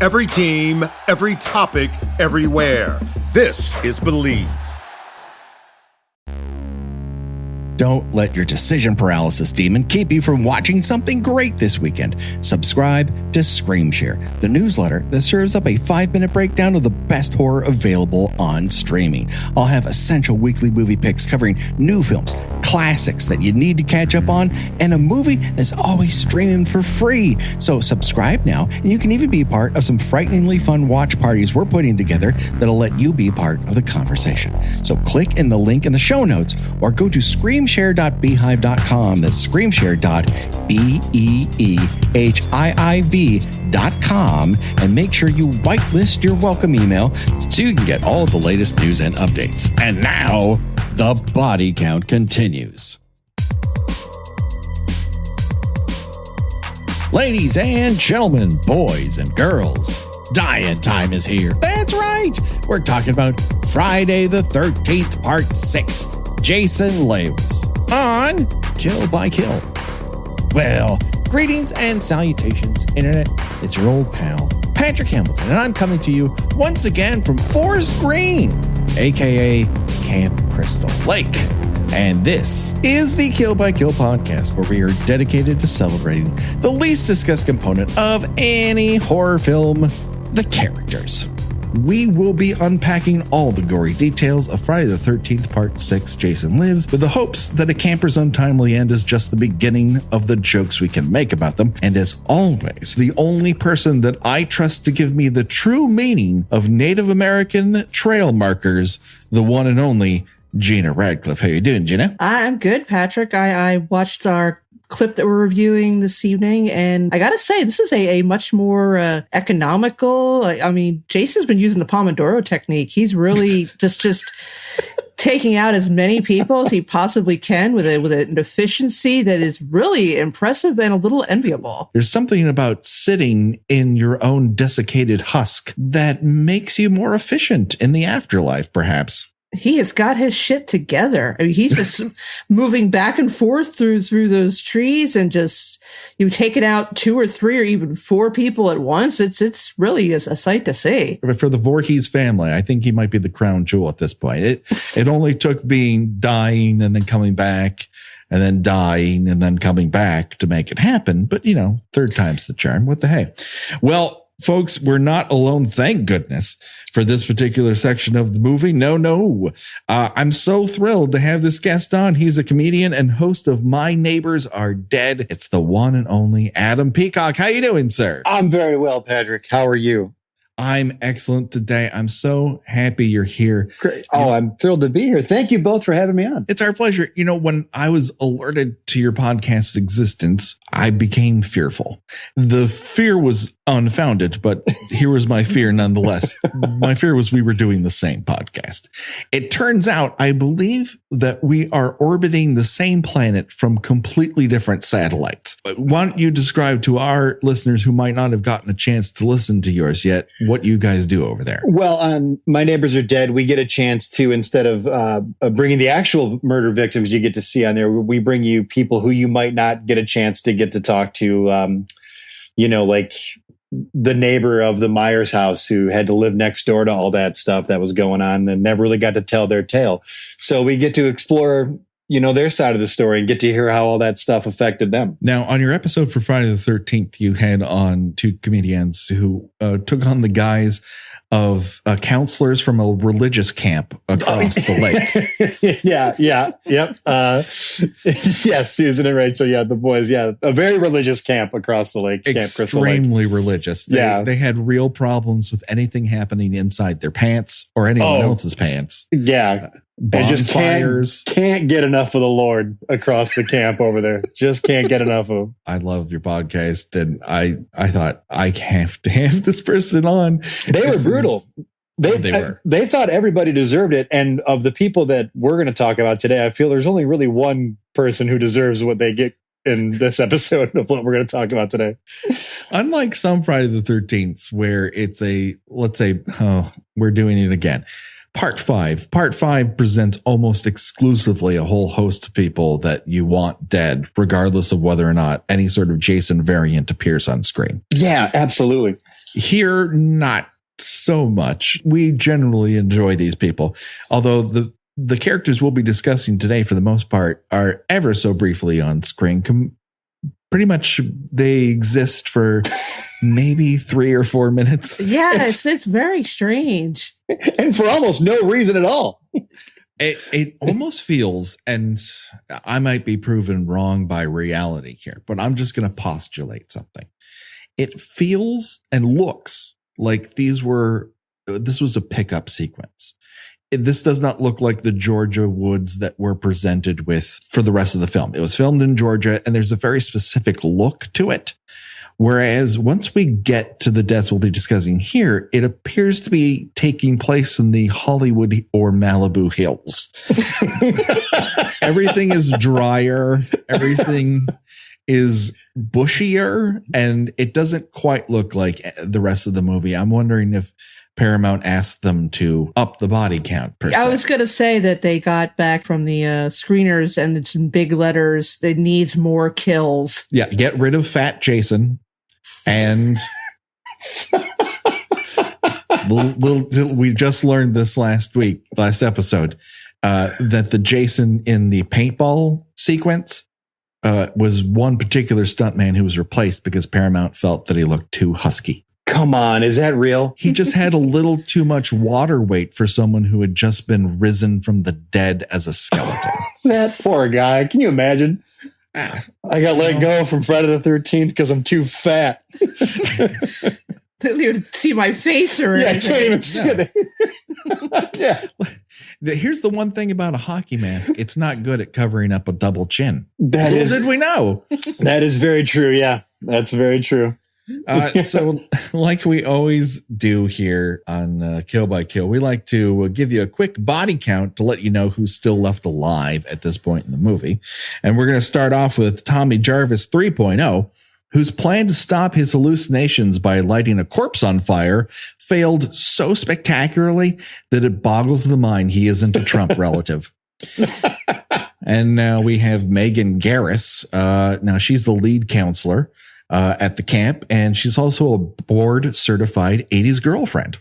Every team, every topic, everywhere. This is Believe. Don't let your decision paralysis demon keep you from watching something great this weekend. Subscribe to ScreamShare, the newsletter that serves up a 5-minute breakdown of the best horror available on streaming. I'll have essential weekly movie picks covering new films, classics that you need to catch up on, and a movie that's always streaming for free. So subscribe now, and you can even be part of some frighteningly fun watch parties we're putting together that'll let you be part of the conversation. So click in the link in the show notes or go to screamshare.beehive.com. That's screamshare.beehiiv.com, and make sure you whitelist your welcome email so you can get all of the latest news and updates. And now, the body count continues. Ladies and gentlemen, boys and girls, dying time is here. That's right. We're talking about Friday the 13th, Part 6. Jason Lives on Kill by Kill. Well, greetings and salutations, Internet. It's your old pal, Patrick Hamilton, and I'm coming to you once again from Forest Green, aka Camp Crystal Lake. And this is the Kill by Kill podcast, where we are dedicated to celebrating the least discussed component of any horror film, the characters. We will be unpacking all the gory details of Friday the 13th, Part 6, Jason Lives, with the hopes that a camper's untimely end is just the beginning of the jokes we can make about them. And as always, the only person that I trust to give me the true meaning of Native American trail markers, the one and only Gina Radcliffe. How you doing, Gina? I'm good, Patrick. I watched our clip that we're reviewing this evening, and I gotta say, this is a much more economical. I mean, Jason's been using the Pomodoro technique. He's really just taking out as many people as he possibly can with an efficiency that is really impressive and a little enviable. There's something about sitting in your own desiccated husk that makes you more efficient in the afterlife, perhaps. He has got his shit together. I mean, he's just moving back and forth through those trees, and just you taking out 2 or 3 or even 4 people at once. It's really a sight to see. For the Voorhees family, I think he might be the crown jewel at this point. It only took being dying and then coming back, and then dying and then coming back to make it happen. But, you know, third time's the charm. What the heck? Well, folks, we're not alone, thank goodness, for this particular section of the movie. No. I'm so thrilled to have this guest on. He's a comedian and host of My Neighbors Are Dead. It's the one and only Adam Peacock. How you doing, sir? I'm very well, Patrick. How are you? I'm excellent today. I'm so happy you're here. Great. Oh, I'm thrilled to be here. Thank you both for having me on. It's our pleasure. You know, when I was alerted to your podcast's existence, I became fearful. The fear was unfounded, but here was my fear nonetheless. My fear was we were doing the same podcast. It turns out, I believe that we are orbiting the same planet from completely different satellites. Why don't you describe to our listeners who might not have gotten a chance to listen to yours yet what you guys do over there? Well, on My Neighbors Are Dead, we get a chance to, instead of bringing the actual murder victims you get to see on there, we bring you people who you might not get a chance to get to talk to, like the neighbor of the Myers house who had to live next door to all that stuff that was going on and never really got to tell their tale. So we get to explore, their side of the story and get to hear how all that stuff affected them. Now, on your episode for Friday the 13th, you had on 2 comedians who took on the guise of counselors from a religious camp across the lake. Yep. Yes, Susan and Rachel. Yeah, the boys. Yeah, a very religious camp across the lake. Extremely religious. They had real problems with anything happening inside their pants or anyone else's pants. Yeah. They just can't get enough of the Lord across the camp over there. Just can't get enough of him. I love your podcast, and I thought I have to have this person on. They were brutal. They thought everybody deserved it. And of the people that we're going to talk about today, I feel there's only really one person who deserves what they get in this episode of what we're going to talk about today. Unlike some Friday the 13th, where it's we're doing it again. Part 5 presents almost exclusively a whole host of people that you want dead, regardless of whether or not any sort of Jason variant appears on screen. Yeah, absolutely. Here, not so much. We generally enjoy these people, although the characters we'll be discussing today, for the most part, are ever so briefly on screen. Pretty much they exist for maybe 3 or 4 minutes. Yeah, it's very strange. And for almost no reason at all. It almost feels, and I might be proven wrong by reality here, but I'm just going to postulate something. It feels and looks like this was a pickup sequence. This does not look like the Georgia woods that we're presented with for the rest of the film. It was filmed in Georgia, and there's a very specific look to it. Whereas once we get to the deaths we'll be discussing here, it appears to be taking place in the Hollywood or Malibu hills. Everything is drier. Everything is bushier, and it doesn't quite look like the rest of the movie. I'm wondering if Paramount asked them to up the body count, per se. I was going to say that they got back from the screeners, and it's in big letters. It needs more kills. Yeah, get rid of Fat Jason. And we just learned this last episode, that the Jason in the paintball sequence was one particular stuntman who was replaced because Paramount felt that he looked too husky. Come on, is that real? He just had a little too much water weight for someone who had just been risen from the dead as a skeleton. That poor guy. Can you imagine? I got let go from Friday the 13th because I'm too fat. They don't even see my face or anything. anything. I can't even see it. Yeah. Here's the one thing about a hockey mask. It's not good at covering up a double chin. Little did we know? That is very true. Yeah, that's very true. So like we always do here on Kill by Kill, we like to give you a quick body count to let you know who's still left alive at this point in the movie. And we're going to start off with Tommy Jarvis 3.0, whose plan to stop his hallucinations by lighting a corpse on fire failed so spectacularly that it boggles the mind he isn't a Trump relative. And now we have Megan Garris. Now she's the lead counselor at the camp, and she's also a board certified 80s girlfriend.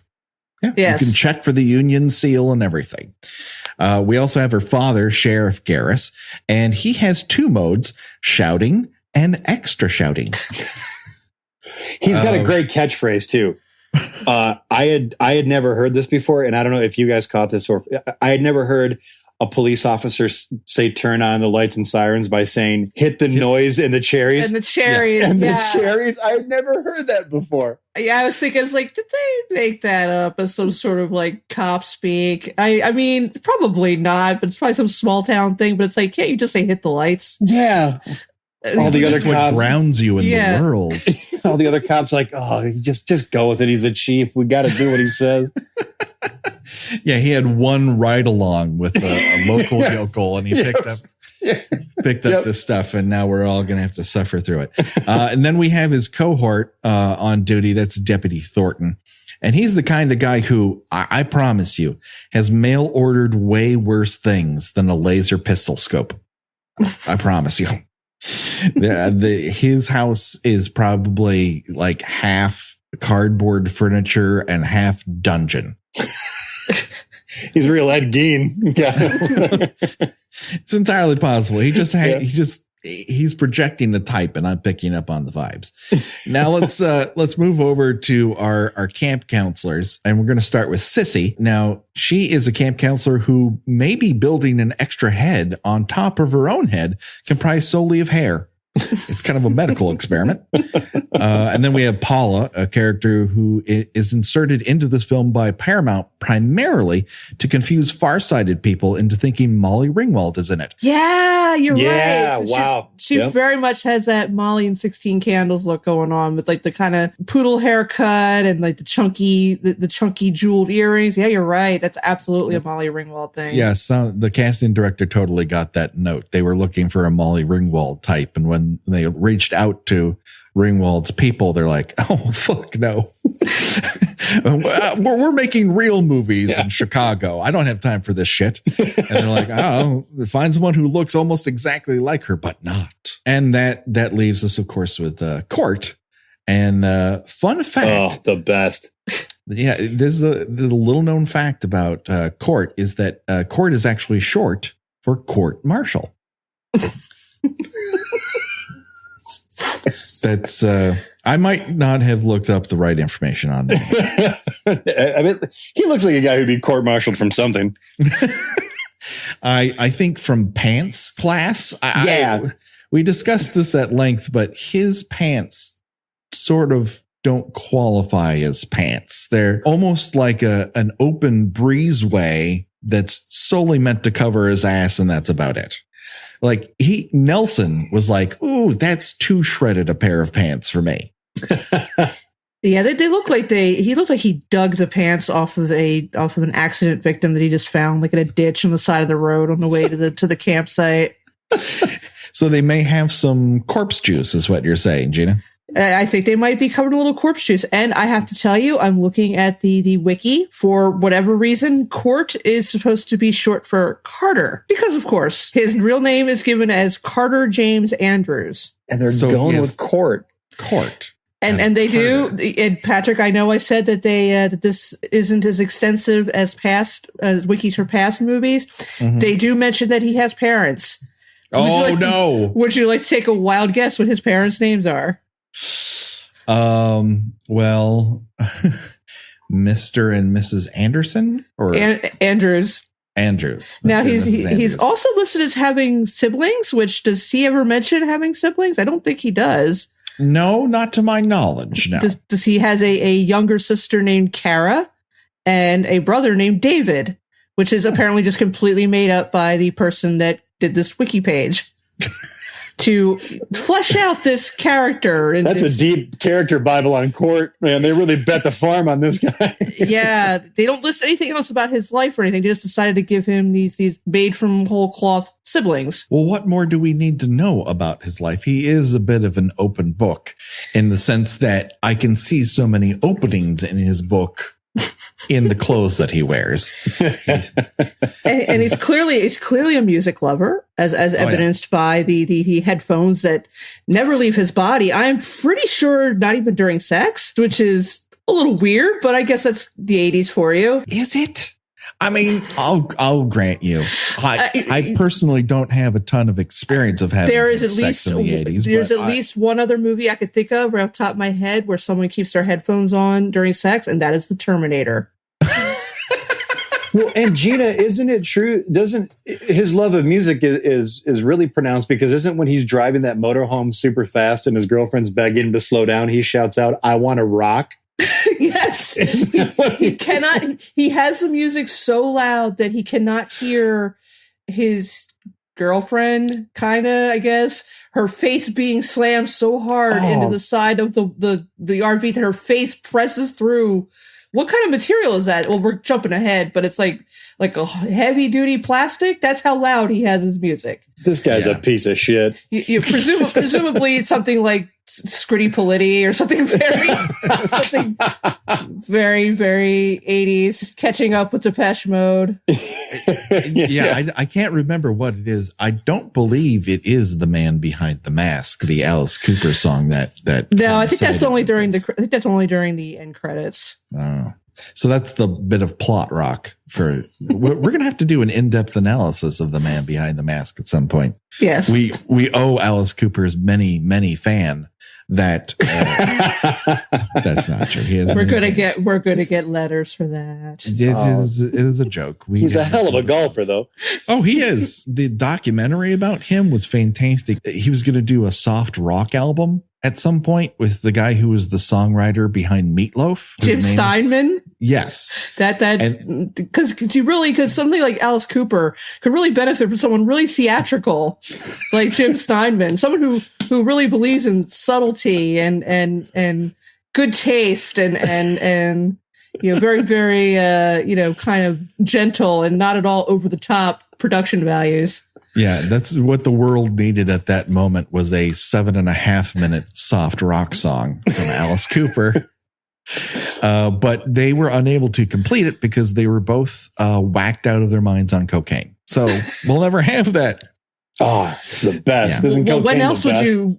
Yeah, yes. You can check for the union seal and everything. We also have her father, Sheriff Garris, and he has 2 modes, shouting and extra shouting. He's got a great catchphrase too. I had never heard this before, and I don't know if you guys caught this, or I had never heard a police officer say turn on the lights and sirens by saying hit the noise in the cherries. And the cherries. Yes. And yeah. the cherries. I had never heard that before. Yeah, I was thinking, it's like, did they make that up as some sort of like cop speak? I mean, probably not, but it's probably some small town thing. But it's like, can't you just say hit the lights? Yeah. All the other cops grounds you in the world. All the other cops like, oh, just go with it. He's the chief. We got to do what he says. Yeah, he had one ride along with a local yokel, and he picked up this stuff, and now we're all going to have to suffer through it. And then we have his cohort on duty. That's Deputy Thornton. And he's the kind of guy who, I promise you, has mail ordered way worse things than a laser pistol scope. I promise you. His house is probably like half cardboard furniture and half dungeon. He's real Ed Gein. Yeah. It's entirely possible. He's projecting the type, and I'm picking up on the vibes. Now let's move over to our camp counselors, and we're going to start with Sissy. Now, she is a camp counselor who may be building an extra head on top of her own head, comprised solely of hair. It's kind of a medical experiment. And then we have Paula, a character who is inserted into this film by Paramount primarily to confuse farsighted people into thinking Molly Ringwald is in it. Yeah, you're right. Yeah, wow. She very much has that Molly and 16 Candles look going on, with like the kind of poodle haircut and like the chunky jeweled earrings. Yeah, you're right. That's absolutely a Molly Ringwald thing. Yeah, so the casting director totally got that note. They were looking for a Molly Ringwald type, and when they reached out to Ringwald's people, they're like, oh, fuck no. We're making real movies in Chicago. I don't have time for this shit. And they're like, oh, find someone who looks almost exactly like her, but not. And that leaves us, of course, with Court, And fun fact. Oh, the best. Yeah, there's the little known fact about court is that court is actually short for court martial. That's I might not have looked up the right information on that. I mean, he looks like a guy who'd be court-martialed from something. I think from pants class. We discussed this at length, but his pants sort of don't qualify as pants. They're almost like an open breezeway that's solely meant to cover his ass, and that's about it. Like Nelson was like, "Ooh, that's too shredded a pair of pants for me." Yeah, they look like he looked like he dug the pants off of an accident victim that he just found like in a ditch on the side of the road on the way to the campsite. So they may have some corpse juice, is what you're saying, Gina. I think they might be covered in a little corpse juice. And I have to tell you, I'm looking at the wiki. For whatever reason, Court is supposed to be short for Carter. Because, of course, his real name is given as Carter James Andrews. And they're going with Court. Court. And they Carter. Do. And Patrick, I know I said that that this isn't as extensive as wikis for past movies. Mm-hmm. They do mention that he has parents. No. Would you like to take a wild guess what his parents' names are? Well, Mr. and Mrs. Anderson or Andrews. Now he's also listed as having siblings, which does he ever mention having siblings? I don't think he does. No, not to my knowledge. No. Does he has a younger sister named Kara and a brother named David, which is apparently just completely made up by the person that did this wiki page. To flesh out this character. That's a deep character Bible on Court, man. They really bet the farm on this guy. Yeah, they don't list anything else about his life or anything. They just decided to give him these made from whole cloth siblings. Well, what more do we need to know about his life? He is a bit of an open book in the sense that I can see so many openings in his book in the clothes that he wears. and he's clearly a music lover, as evidenced by the headphones that never leave his body. I'm pretty sure not even during sex, which is a little weird, but I guess that's the 80s for you. Is it? I mean, I'll grant you. I personally don't have a ton of experience of having sex in the 80s. There's at least one other movie I could think of right off the top of my head where someone keeps their headphones on during sex, and that is The Terminator. Well, and Gina, isn't it true? Doesn't his love of music is really pronounced because isn't when he's driving that motorhome super fast and his girlfriend's begging him to slow down, he shouts out, "I want to rock." Yes, he has the music so loud that he cannot hear his girlfriend, kind of, I guess, her face being slammed so hard into the side of the RV that her face presses through. What kind of material is that? Well, we're jumping ahead, but it's like a heavy duty plastic. That's how loud he has his music. This guy's a piece of shit. You presumably it's something like Scritti Politti or something very, very 80s, catching up with Depeche Mode. I can't remember what it is. I don't believe it is The Man Behind the Mask, the Alice Cooper song that. No, I think that's only during the end credits. Oh. So that's the bit of plot rock for. We're going to have to do an in-depth analysis of The Man Behind the Mask at some point. Yes, we owe Alice Cooper's many fan that. That's not true. We're going to get letters for that. It is a joke. He's a hell of a golfer, though. Oh, he is. The documentary about him was fantastic. He was going to do a soft rock album at some point with the guy who was the songwriter behind Meatloaf. Jim Steinman? Yes. Because something like Alice Cooper could really benefit from someone really theatrical like Jim Steinman, someone who really believes in subtlety and good taste and very, very, kind of gentle and not at all over the top production values. Yeah, that's what the world needed at that moment was a 7.5 minute soft rock song from Alice Cooper. But they were unable to complete it because they were both whacked out of their minds on cocaine. So we'll never have that. Oh, it's the best. Yeah. Isn't Well, when cocaine else the would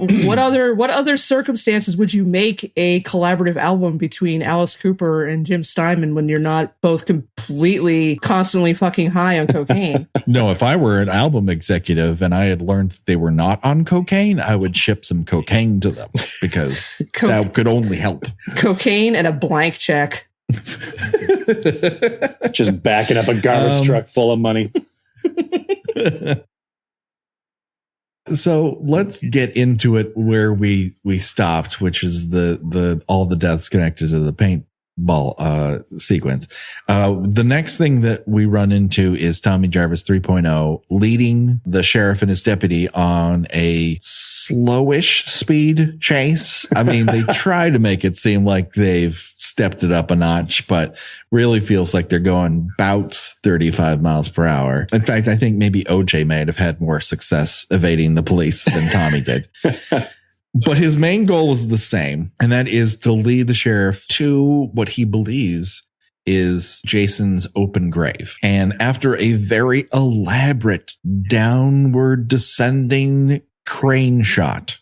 best? you? What other circumstances would you make a collaborative album between Alice Cooper and Jim Steinman when you're not both completely, constantly fucking high on cocaine? No, if I were an album executive and I had learned that they were not on cocaine, I would ship some cocaine to them because that could only help. Cocaine and a blank check. Just backing up a garbage truck full of money. So let's get into it where we stopped, which is the all the deaths connected to the paintball sequence. The next thing that we run into is Tommy Jarvis 3.0 leading the sheriff and his deputy on a slowish speed chase. I mean, they try to make it seem like they've stepped it up a notch, but really feels like they're going bouts 35 miles per hour. In fact, I think maybe OJ might have had more success evading the police than Tommy did. But his main goal is the same, and that is to lead the sheriff to what he believes is Jason's open grave. And after a very elaborate downward descending crane shot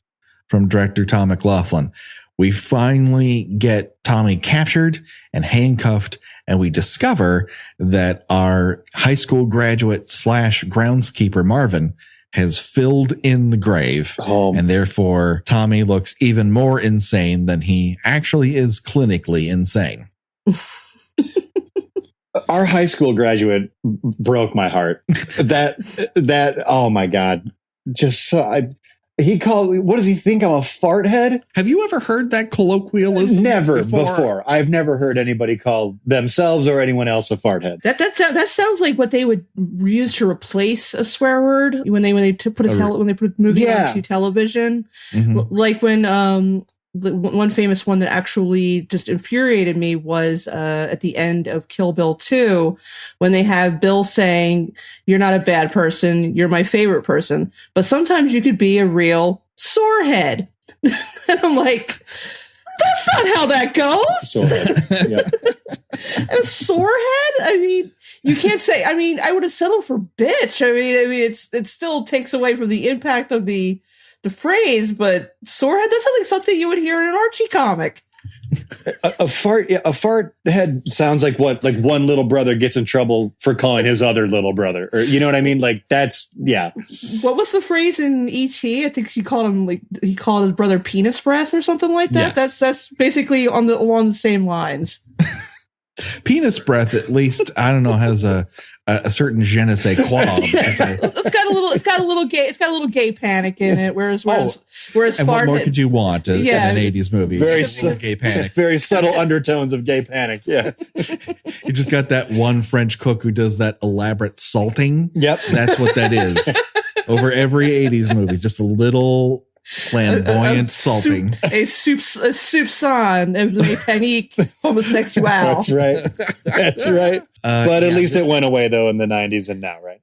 from director Tom McLaughlin, we finally get Tommy captured and handcuffed, and we discover that our high school graduate / groundskeeper Marvin has filled in the grave, and therefore Tommy looks even more insane than he actually is clinically insane. Our high school graduate broke my heart. That oh my God. Just he called, what does he think? I'm a fart head? Have you ever heard that colloquialism? Never before. I've never heard anybody call themselves or anyone else a fart head. That sounds like what they would use to replace a swear word when they put a movie onto television. Mm-hmm. Like when the one famous one that actually just infuriated me was at the end of Kill Bill 2, when they have Bill saying, "You're not a bad person, you're my favorite person, but sometimes you could be a real sorehead." And I'm like, that's not how that goes. Sorehead. Yep. A sorehead? I mean, you can't say, I mean, I would have settled for bitch. I mean, it still takes away from the impact of the phrase, but sorehead, that sounds like something you would hear in an Archie comic. A fart head sounds like what, like one little brother gets in trouble for calling his other little brother, or you know what I mean? Like that's, yeah. What was the phrase in E.T.? I think he called his brother penis breath or something like that. Yes. That's basically along the same lines. Penis breath, at least, I don't know, has a certain je ne sais quoi. It's got a little gay panic in it. Whereas and fart, what more could you want in an 80s movie? Very gay panic. Very subtle undertones of gay panic. Yeah. You just got that one French cook who does that elaborate salting. Yep. That's what that is. Over every 80s movie, just a little flamboyant salting. A soupçon of le panique homosexual. That's right. But at least it went away though in the 90s and now, right?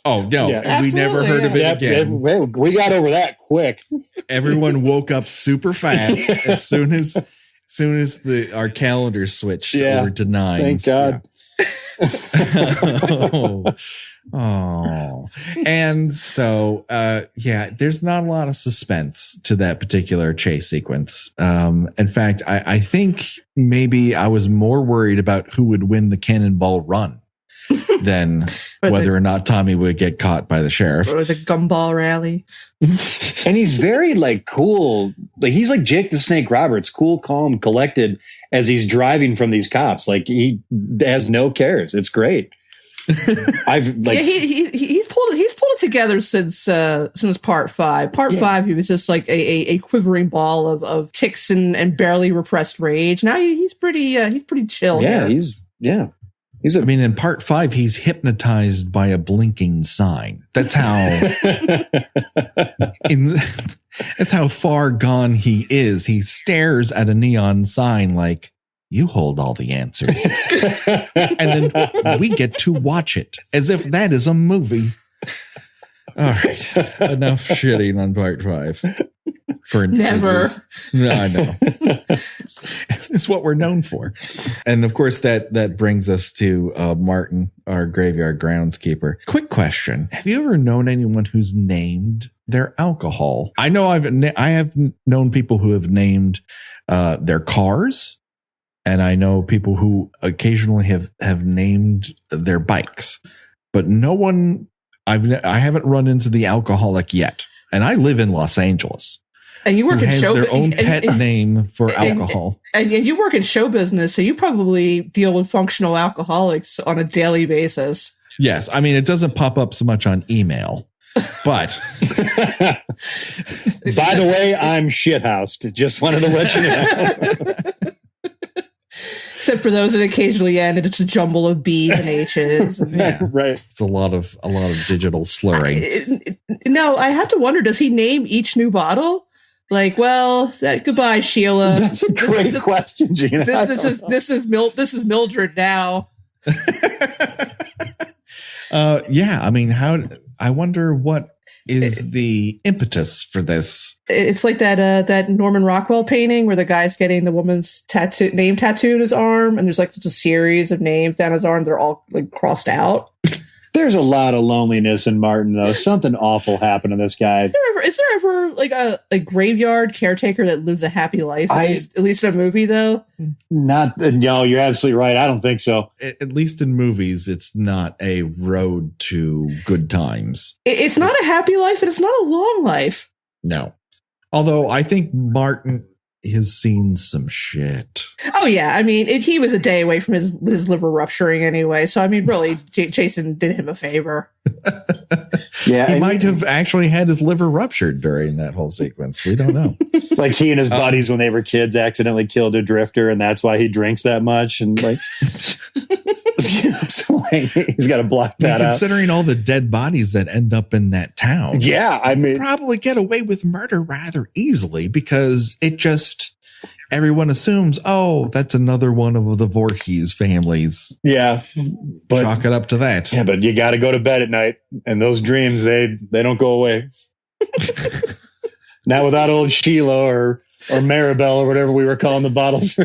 Oh no, yeah. We never heard of it again. We got over that quick. Everyone woke up super fast as soon as our calendars switched over to 9. Thank God. Yeah. Oh, and so, there's not a lot of suspense to that particular chase sequence. In fact, I think maybe I was more worried about who would win the cannonball run than whether or not Tommy would get caught by the sheriff. Or the gumball rally. And he's very like cool. Like he's like Jake the Snake Roberts, cool, calm, collected as he's driving from these cops. Like he has no cares. It's great. He's pulled it together since part 5. Part 5, he was just like a quivering ball of tics and barely repressed rage. Now he's pretty chill. Yeah, here. I mean, in part 5, he's hypnotized by a blinking sign. That's how that's how far gone he is. He stares at a neon sign like, "You hold all the answers." And then we get to watch it as if that is a movie. right. Enough shitting on part 5. Never. No, I know. It's what we're known for. And of course, that brings us to Martin, our graveyard groundskeeper. Quick question. Have you ever known anyone who's named their alcohol? I know I have known people who have named their cars. And I know people who occasionally have named their bikes, but no one, I haven't run into the alcoholic yet. And I live in Los Angeles. And you work in show their own pet name for alcohol. And you work in show business, so you probably deal with functional alcoholics on a daily basis. Yes. I mean, it doesn't pop up so much on email, but. By the way, I'm shithoused. Just wanted to let you know. Except for those that occasionally end, and it's a jumble of B's and H's. And, yeah, right. It's a lot of digital slurring. No, I have to wonder, does he name each new bottle? Like, well, goodbye, Sheila. That's a great question, Gina. This is Mildred now. Yeah, I mean, I wonder what is the impetus for this. It's like that Norman Rockwell painting where the guy's getting the woman's name tattooed on his arm, and there's like just a series of names down his arm. They're all like crossed out. There's a lot of loneliness in Martin, though. Something awful happened to this guy. Is there ever like a graveyard caretaker that lives a happy life? At least in a movie, though. No, you're absolutely right. I don't think so. At least in movies, it's not a road to good times. It's not a happy life, and it's not a long life. No. Although I think Martin has seen some shit. Oh, yeah. I mean, he was a day away from his liver rupturing anyway. So, I mean, really, Jason did him a favor. Yeah, he might have actually had his liver ruptured during that whole sequence. We don't know. Like he and his buddies, when they were kids, accidentally killed a drifter, and that's why he drinks that much. And like, so he's got to block that out. Considering all the dead bodies that end up in that town. Yeah, I mean, probably get away with murder rather easily because it just. Everyone assumes, oh, that's another one of the Voorhees families. Yeah. But chalk it up to that. Yeah, but you got to go to bed at night. And those dreams, they don't go away. Not without old Sheila or Maribel or whatever we were calling the bottles.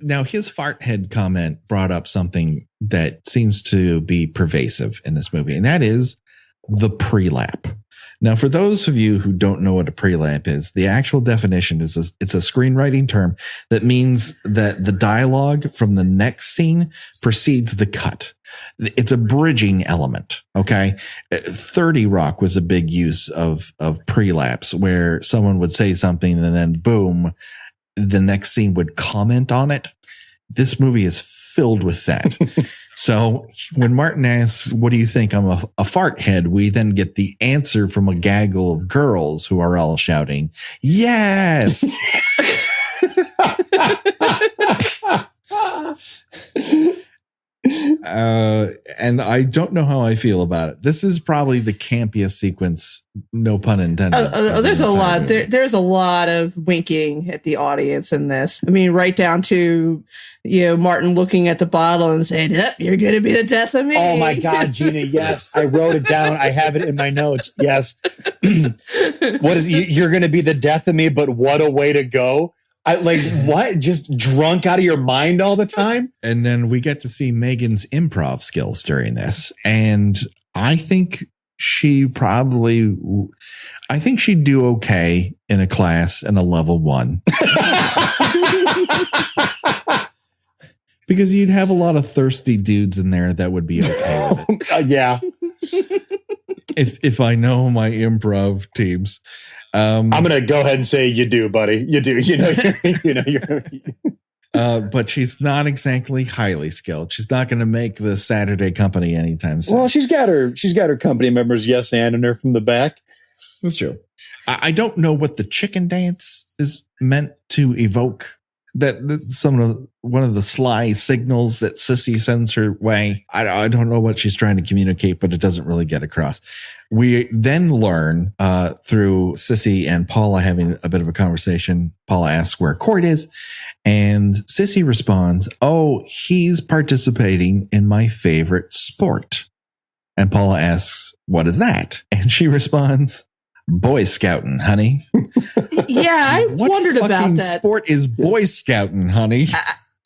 Now, his fart head comment brought up something that seems to be pervasive in this movie, and that is the pre-lap. Now, for those of you who don't know what a pre-lap is, the actual definition is it's a screenwriting term that means that the dialogue from the next scene precedes the cut. It's a bridging element. Okay. 30 Rock was a big use of pre-laps where someone would say something and then boom, the next scene would comment on it. This movie is filled with that. So when Martin asks, what do you think? I'm a fart head. We then get the answer from a gaggle of girls who are all shouting, yes. And I don't know how I feel about it. This is probably the campiest sequence, no pun intended. There's a lot. There's a lot of winking at the audience in this. I mean, right down to Martin looking at the bottle and saying, "Yep, you're going to be the death of me." Oh my God, Gina! Yes, I wrote it down. I have it in my notes. Yes. What is you're going to be the death of me? But what a way to go! What? Just drunk out of your mind all the time? And then we get to see Megan's improv skills during this. And I think she'd do okay in a class in a level 1. Because you'd have a lot of thirsty dudes in there that would be okay with it. Yeah. If I know my improv teams. I'm going to go ahead and say you do, buddy. You do. But she's not exactly highly skilled. She's not going to make the Saturday company anytime soon. Well, she's got her company members yes and her from the back. That's true. I don't know what the chicken dance is meant to evoke. That one of the sly signals that Sissy sends her way. I don't know what she's trying to communicate, but it doesn't really get across. We then learn through Sissy and Paula having a bit of a conversation. Paula asks where Court is, and Sissy responds, "Oh, he's participating in my favorite sport." And Paula asks, what is that? And she responds, Boy Scouting, honey. Yeah, I wondered about that. Sport is Boy Scouting, honey.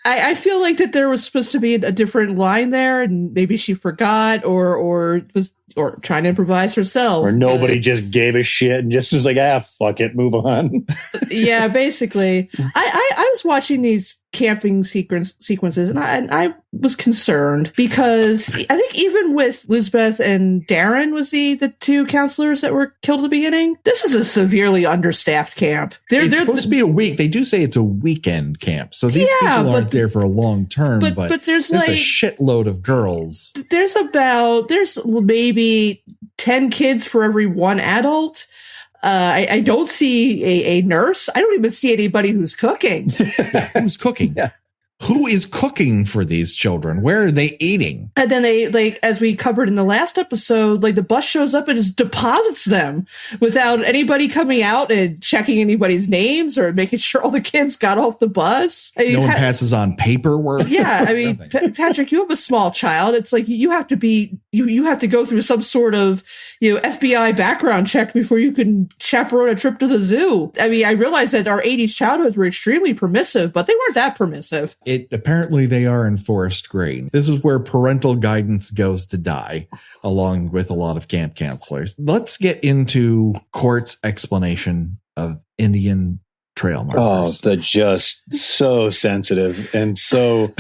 I feel like that there was supposed to be a different line there, and maybe she forgot or was trying to improvise herself. Or nobody just gave a shit and just was like, fuck it, move on. Yeah, basically. I was watching these camping sequences and I was concerned because I think even with Lisbeth and Darren was the two counselors that were killed at the beginning. This is a severely understaffed camp. It's supposed to be a week. They do say it's a weekend camp. So these people aren't there for a long term, but there's like a shitload of girls. There's maybe 10 kids for every one adult. I don't see a nurse. I don't even see anybody who's cooking. Who's cooking? Yeah. Who is cooking for these children? Where are they eating? And then they, like, as we covered in the last episode, like the bus shows up and just deposits them without anybody coming out and checking anybody's names or making sure all the kids got off the bus. I mean, no one passes on paperwork. Yeah. I mean, Patrick, you have a small child. It's like you have to be, you have to go through some sort of, FBI background check before you can chaperone a trip to the zoo. I mean, I realize that our 80s childhoods were extremely permissive, but they weren't that permissive. Apparently they are in forest grade. This is where parental guidance goes to die, along with a lot of camp counselors. Let's get into Court's explanation of Indian trail markers. Oh, they're just so sensitive and so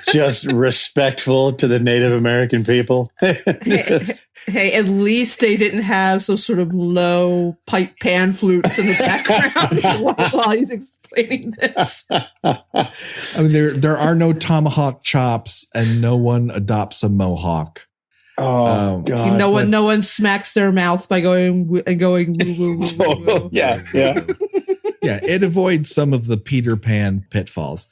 just respectful to the Native American people. Hey, at least they didn't have some sort of low pipe pan flutes in the background while he's explaining this. I mean, there are no tomahawk chops, and no one adopts a mohawk. Oh God! No one smacks their mouth by going woo, woo, woo, woo. Yeah. Yeah, it avoids some of the Peter Pan pitfalls.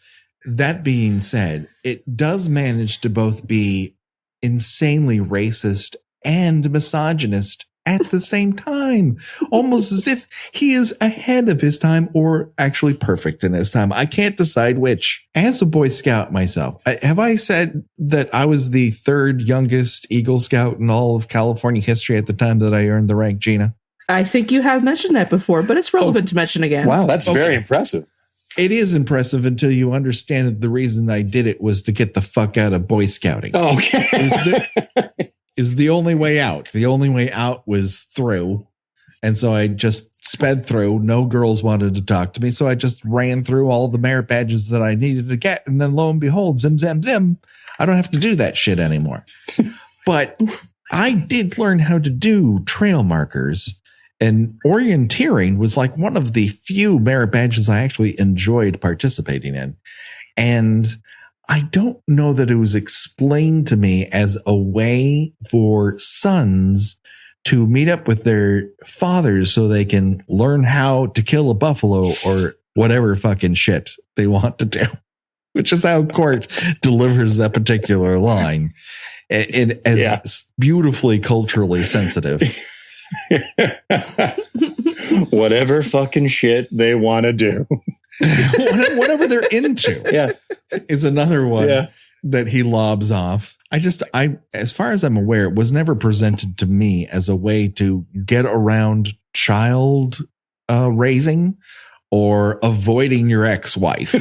That being said, it does manage to both be insanely racist and misogynist at the same time, almost as if he is ahead of his time or actually perfect in his time. I can't decide which. As a Boy Scout myself, have I said that I was the third youngest Eagle Scout in all of California history at the time that I earned the rank, Gina? I think you have mentioned that before, but it's relevant to mention again. Wow, that's very impressive. It is impressive until you understand that the reason I did it was to get the fuck out of Boy Scouting. Oh, okay. It was the only way out. The only way out was through. And so I just sped through. No girls wanted to talk to me. So I just ran through all the merit badges that I needed to get. And then lo and behold, zim, zam, zim. I don't have to do that shit anymore. But I did learn how to do trail markers. And orienteering was like one of the few merit badges I actually enjoyed participating in. And I don't know that it was explained to me as a way for sons to meet up with their fathers so they can learn how to kill a buffalo or whatever fucking shit they want to do, which is how Court delivers that particular line. As beautifully culturally sensitive. Whatever fucking shit they want to do. Whatever they're into is another one that he lobs off. I as far as I'm aware, it was never presented to me as a way to get around child raising or avoiding your ex-wife.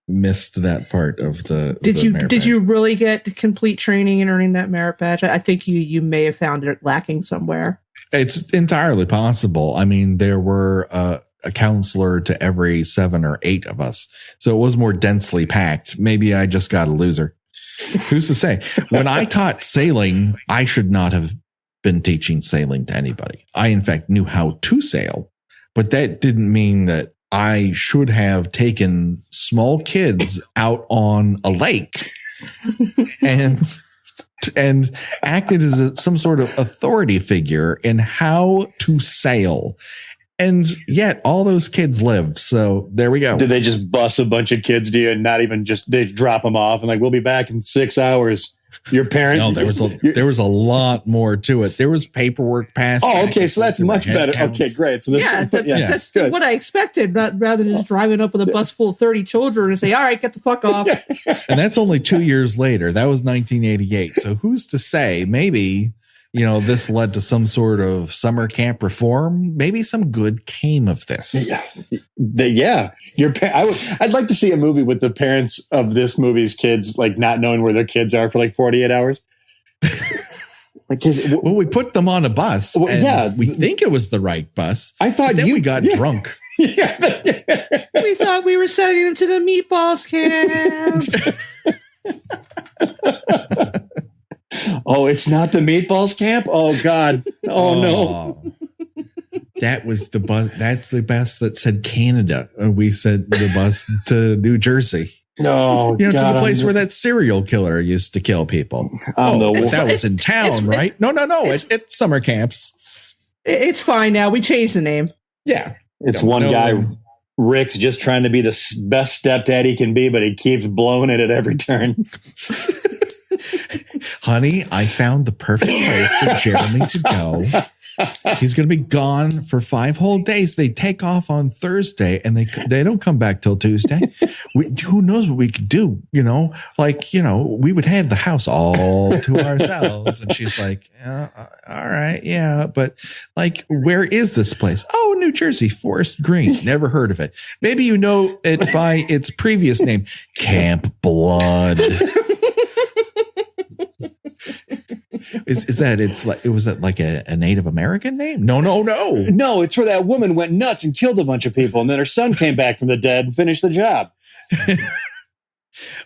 Missed that part of the. Did you really get complete training in earning that merit badge? I think you may have found it lacking somewhere. It's entirely possible. I mean, there were a counselor to every 7 or 8 of us, so it was more densely packed. Maybe I just got a loser. Who's to say? When I taught sailing, I should not have been teaching sailing to anybody. I, in fact, knew how to sail, but that didn't mean that I should have taken small kids out on a lake and acted as some sort of authority figure in how to sail. And yet all those kids lived. So there we go. Did they just bus a bunch of kids to you and not even they drop them off and like, we'll be back in 6 hours? Your parents? No, there was a lot more to it. There was paperwork passed. Oh, okay, so that's much better. Okay, great. So this, that's good. what I expected, rather than just driving up with a bus full of 30 children and say, all right, get the fuck off. And that's only 2 years later. That was 1988. So who's to say? Maybe, this led to some sort of summer camp reform. Maybe some good came of this. Yeah. I'd like to see a movie with the parents of this movie's kids, like not knowing where their kids are for like 48 hours. Well, we put them on a bus. Well, we think it was the right bus. I thought we got drunk. We thought we were sending them to the meatballs camp. Oh, it's not the meatballs camp? Oh, God. Oh, no. That was the bus. That's the bus that said Canada. We said the bus to New Jersey. No, to the place where that serial killer used to kill people. That was in town, right? No. It's summer camps. It's fine now. We changed the name. Yeah. It's one guy, Rick's just trying to be the best stepdad he can be, but he keeps blowing it at every turn. Honey, I found the perfect place for Jeremy to go. He's going to be gone for 5 whole days. They take off on Thursday and they don't come back till Tuesday. Who knows what we could do? We would have the house all to ourselves. And she's like, all right. Yeah. But where is this place? Oh, New Jersey, Forest Green. Never heard of it. Maybe you know it by its previous name, Camp Blood. Was that like a Native American name? No. No, it's where that woman went nuts and killed a bunch of people, and then her son came back from the dead and finished the job.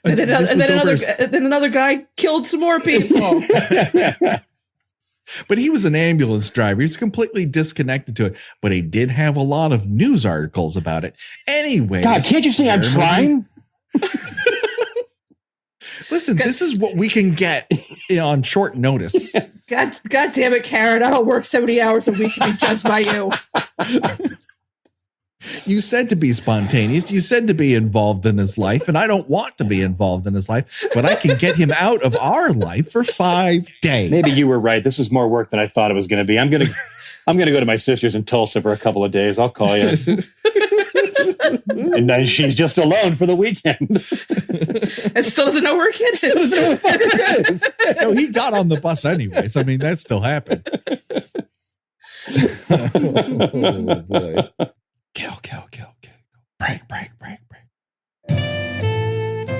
and then another guy killed some more people. But he was an ambulance driver. He was completely disconnected to it, but he did have a lot of news articles about it. Anyway, God, can't you see I'm trying? Listen, this is what we can get on short notice. God damn it, Karen. I don't work 70 hours a week to be judged by you. You said to be spontaneous. You said to be involved in his life, and I don't want to be involved in his life, but I can get him out of our life for 5 days. Maybe you were right. This was more work than I thought it was going to be. I'm going to go to my sister's in Tulsa for a couple of days. I'll call you. And then she's just alone for the weekend. And still doesn't know where her kid is. No, he got on the bus anyways. I mean, that still happened. Oh, boy. Kill. Break.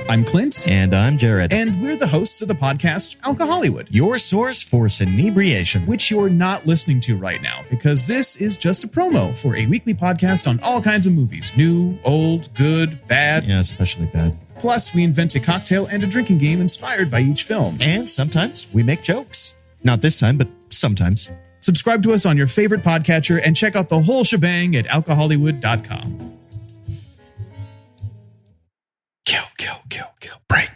I'm Clint. And I'm Jared. And we're the hosts of the podcast Alcohollywood, Your source for inebriation. which you're not listening to right now because this is just a promo for a weekly podcast on all kinds of movies. New, old, good, bad. Yeah, especially bad. Plus, we invent a cocktail and a drinking game inspired by each film. And sometimes we make jokes. Not this time, but sometimes. Subscribe to us on your favorite podcatcher and check out the whole shebang at alcohollywood.com. Kill. Break.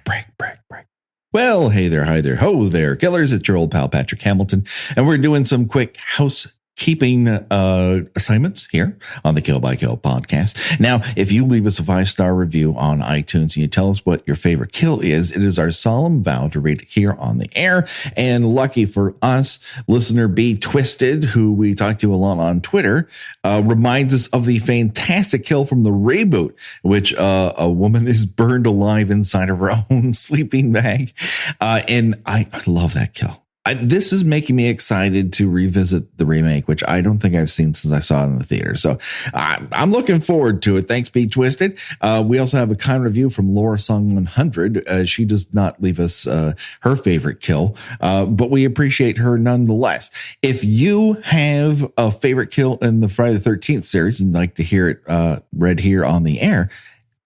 Well, hey there, hi there, ho there, killers. It's your old pal, Patrick Hamilton. And we're doing some quick housekeeping assignments here on the Kill by Kill podcast. Now, if you leave us a 5-star review on iTunes and you tell us what your favorite kill is, it is our solemn vow to read it here on the air. And lucky for us, listener B Twisted, who we talk to a lot on Twitter, reminds us of the fantastic kill from the reboot, which a woman is burned alive inside of her own sleeping bag. And I love that kill. This is making me excited to revisit the remake, which I don't think I've seen since I saw it in the theater. So I'm looking forward to it. Thanks, Be Twisted. We also have a kind review from Laura Song 100. She does not leave us her favorite kill, but we appreciate her nonetheless. If you have a favorite kill in the Friday the 13th series and you'd like to hear it read here on the air,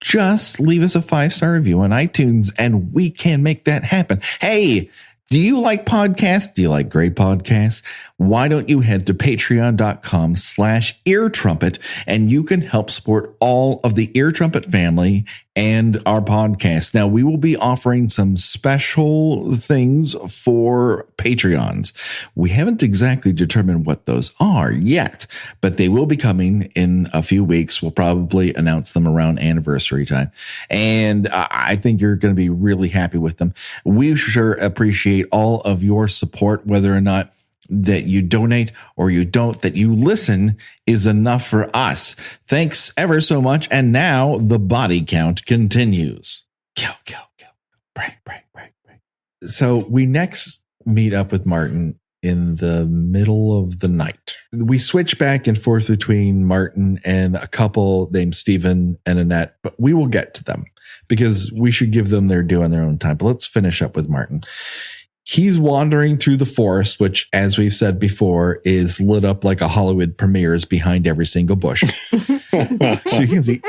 just leave us a 5-star review on iTunes and we can make that happen. Hey, Do you like podcasts? Do you like great podcasts? Why don't you head to patreon.com/eartrumpet and you can help support all of the Ear Trumpet family and our podcast. Now, we will be offering some special things for Patreons. We haven't exactly determined what those are yet, but they will be coming in a few weeks. We'll probably announce them around anniversary time. And I think you're going to be really happy with them. We sure appreciate all of your support, whether or not that you donate or you don't, that you listen is enough for us. Thanks ever so much. And now the body count continues. Kill. Break. So we next meet up with Martin in the middle of the night. We switch back and forth between Martin and a couple named Stephen and Annette, but we will get to them because we should give them their due on their own time. But let's finish up with Martin. He's wandering through the forest, which, as we've said before, is lit up like a Hollywood premieres behind every single bush. So you can see,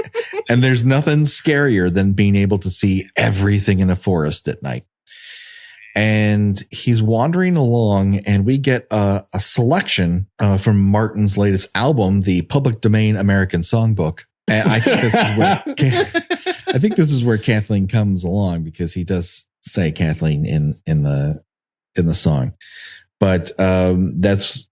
and there's nothing scarier than being able to see everything in a forest at night. And he's wandering along, and we get a selection from Martin's latest album, the Public Domain American Songbook. And I think this is where Kathleen comes along, because he does say Kathleen in the song. But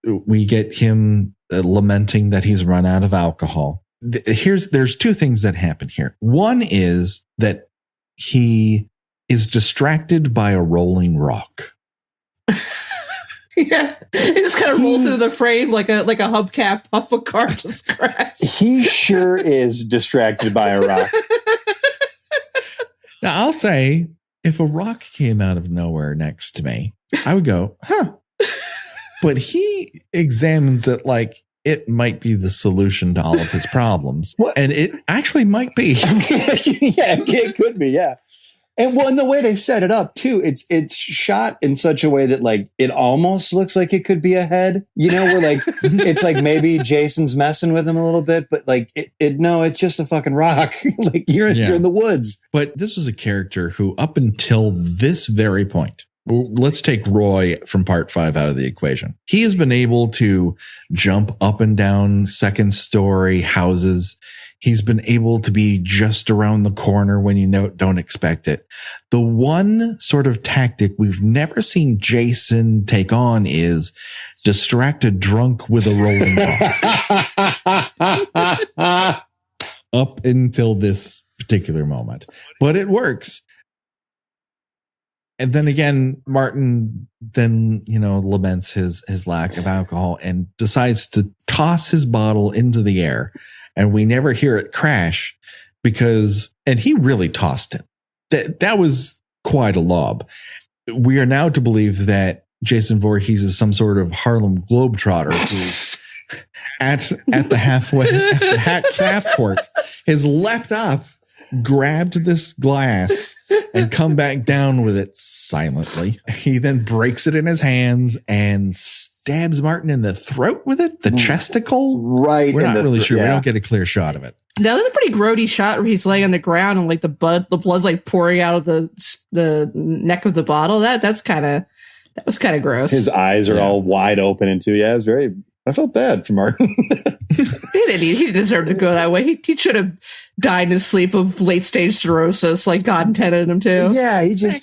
we get him lamenting that he's run out of alcohol. There's two things that happen here. One is that he is distracted by a rolling rock. Yeah, it just kind of rolls into the frame like a hubcap off a car just crashed. He sure is distracted by a rock. Now, I'll say, if a rock came out of nowhere next to me, I would go, huh. But he examines it like it might be the solution to all of his problems. What? And it actually might be. Yeah, it could be, yeah. And the way they set it up too, it's shot in such a way that like it almost looks like it could be a head, where like it's like maybe Jason's messing with him a little bit, but like it's just a fucking rock. Like you're in the woods. But this was a character who, up until this very point, let's take Roy from part 5 out of the equation. He has been able to jump up and down second story houses. He's been able to be just around the corner when you don't expect it. The one sort of tactic we've never seen Jason take on is distracted drunk with a rolling rock. Up until this particular moment. But it works. And then again, Martin then, laments his lack of alcohol and decides to toss his bottle into the air. And we never hear it crash and he really tossed it. That was quite a lob. We are now to believe that Jason Voorhees is some sort of Harlem Globetrotter who at the half court has leapt up, grabbed this glass and come back down with it silently. He then breaks it in his hands and stabs Martin in the throat with it, the chesticle. Right. We're not really sure. Yeah. We don't get a clear shot of it. Now, there's a pretty grody shot where he's laying on the ground and like the blood's like pouring out of the neck of the bottle. That was kind of gross. His eyes are all wide open and too. Yeah, I felt bad for Martin. He didn't deserve to go that way. He should have died in his sleep of late stage cirrhosis, like God intended him to. Yeah, he just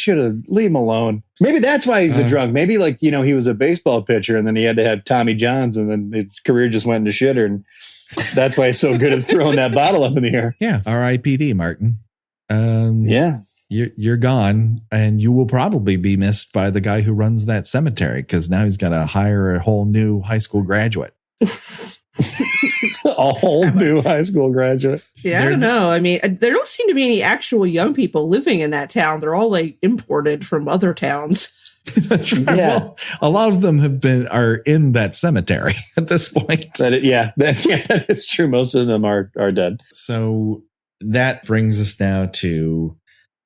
should have leave him alone. Maybe that's why he's a drunk. Maybe he was a baseball pitcher and then he had to have Tommy Johns and then his career just went into shitter, and that's why he's so good at throwing that bottle up in the air. Yeah, R.I.P.D. Martin. Yeah. You're gone, and you will probably be missed by the guy who runs that cemetery, because now he's got to hire a whole new high school graduate. A whole new high school graduate. Yeah, I don't know. I mean, there don't seem to be any actual young people living in that town. They're all like imported from other towns. That's right. Yeah. Well, a lot of them are in that cemetery at this point. That is true. Most of them are dead. So that brings us now to